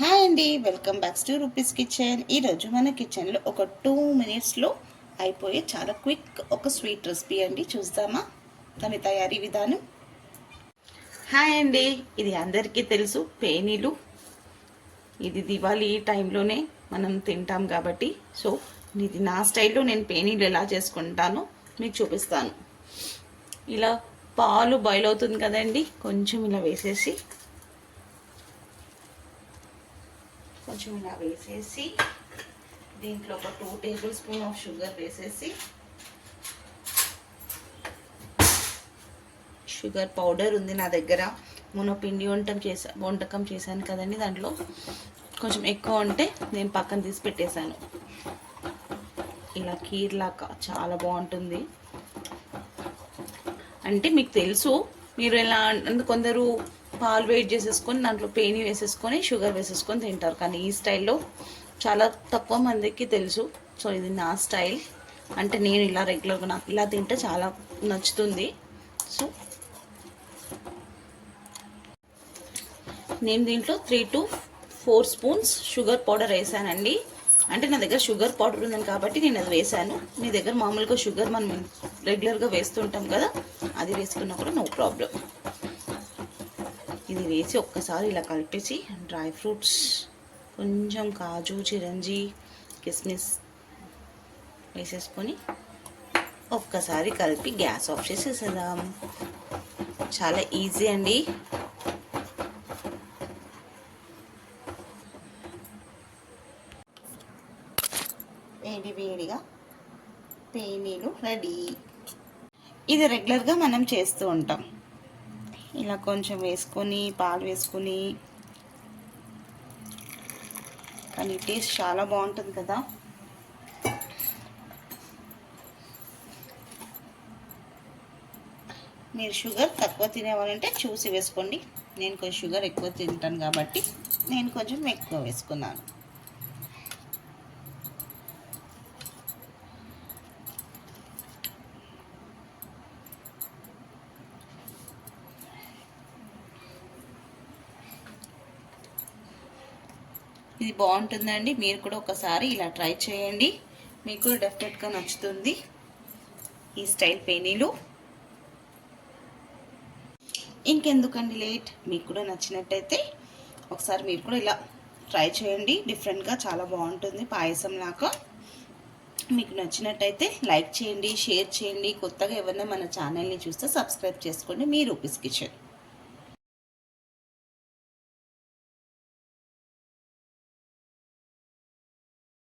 Hi అండి, welcome back to rupees kitchen. ఈరోజు మన కిచెన్లో ఒక 2 మినిట్స్లో అయిపోయే చాలా క్విక్ ఒక స్వీట్ రెసిపీ అండి. చూద్దామా దాని తయారీ విధానం? హాయ్ అండి, ఇది అందరికీ తెలుసు పేనీలు. ఇది దివాళీ టైంలోనే మనం తింటాం కాబట్టి ఇది నా స్టైల్లో నేను పేనీలు ఎలా చేసుకుంటానో మీకు చూపిస్తాను. ఇలా పాలు బాయిల్ అవుతుంది కదండి, కొంచెం ఇలా వేసేసి దీంట్లో ఒక 2 టేబుల్ స్పూన్ ఆఫ్ షుగర్ వేసేసి, షుగర్ పౌడర్ ఉంది నా దగ్గర. మొన్న పిండి వంటకం చేశాను కదండి, దాంట్లో కొంచెం ఎక్కువ ఉంటే నేను పక్కన తీసి పెట్టేశాను. ఇలా కీర్ లాగా చాలా బాగుంటుంది. అంటే మీకు తెలుసు, మీరు ఎలా కొందరు పాలు వేడి చేసేసుకొని దాంట్లో పేని వేసేసుకొని షుగర్ వేసేసుకొని తింటారు, కానీ ఈ స్టైల్లో చాలా తక్కువ మందికి తెలుసు. సో ఇది నా స్టైల్, అంటే నేను ఇలా రెగ్యులర్గా నాకు ఇలా తింటే చాలా నచ్చుతుంది. సో నేను దీంట్లో 3 to 4 స్పూన్స్ షుగర్ పౌడర్ వేసానండి. అంటే నా దగ్గర షుగర్ పౌడర్ ఉందని కాబట్టి నేను అది వేసాను. మీ దగ్గర మామూలుగా షుగర్ మనం రెగ్యులర్గా వేస్తుంటాం కదా, అది వేసుకున్నా కూడా నో ప్రాబ్లం. ఇది వేసి ఒక్కసారి ఇలా కలిపేసి డ్రై ఫ్రూట్స్, కొంచెం కాజు, చిరంజి, కిస్మిస్ వేసేసుకొని ఒక్కసారి కలిపి గ్యాస్ ఆఫ్ చేసేసేద్దాం. చాలా ఈజీ అండి. వేడిగా పేనీలు రెడీ. ఇది రెగ్యులర్గా మనం చేస్తూ ఉంటాం. ఇలా కొంచెం వేసుకొని పాలు వేసుకొని, కానీ టేస్ట్ చాలా బాగుంటుంది కదా. మీరు షుగర్ తక్కువ తినేవాళ్ళంటే చూసి వేసుకోండి. నేను కొంచెం షుగర్ ఎక్కువ తింటాను కాబట్టి నేను కొంచెం ఎక్కువ వేసుకున్నాను. ఇది బాగుంటుందండి, మీరు కూడా ఒకసారి ఇలా ట్రై చేయండి, మీకు కూడా డెఫినెట్గా నచ్చుతుంది ఈ స్టైల్ పేనీలు. ఇంకెందుకండి లేట్, మీకు కూడా నచ్చినట్టయితే ఒకసారి మీరు కూడా ఇలా ట్రై చేయండి. డిఫరెంట్గా చాలా బాగుంటుంది, పాయసం లాగా. మీకు నచ్చినట్టయితే లైక్ చేయండి, షేర్ చేయండి. కొత్తగా ఎవరైనా మన ఛానల్ని చూస్తే సబ్స్క్రైబ్ చేసుకోండి. మీ రూపీస్ కిచెన్.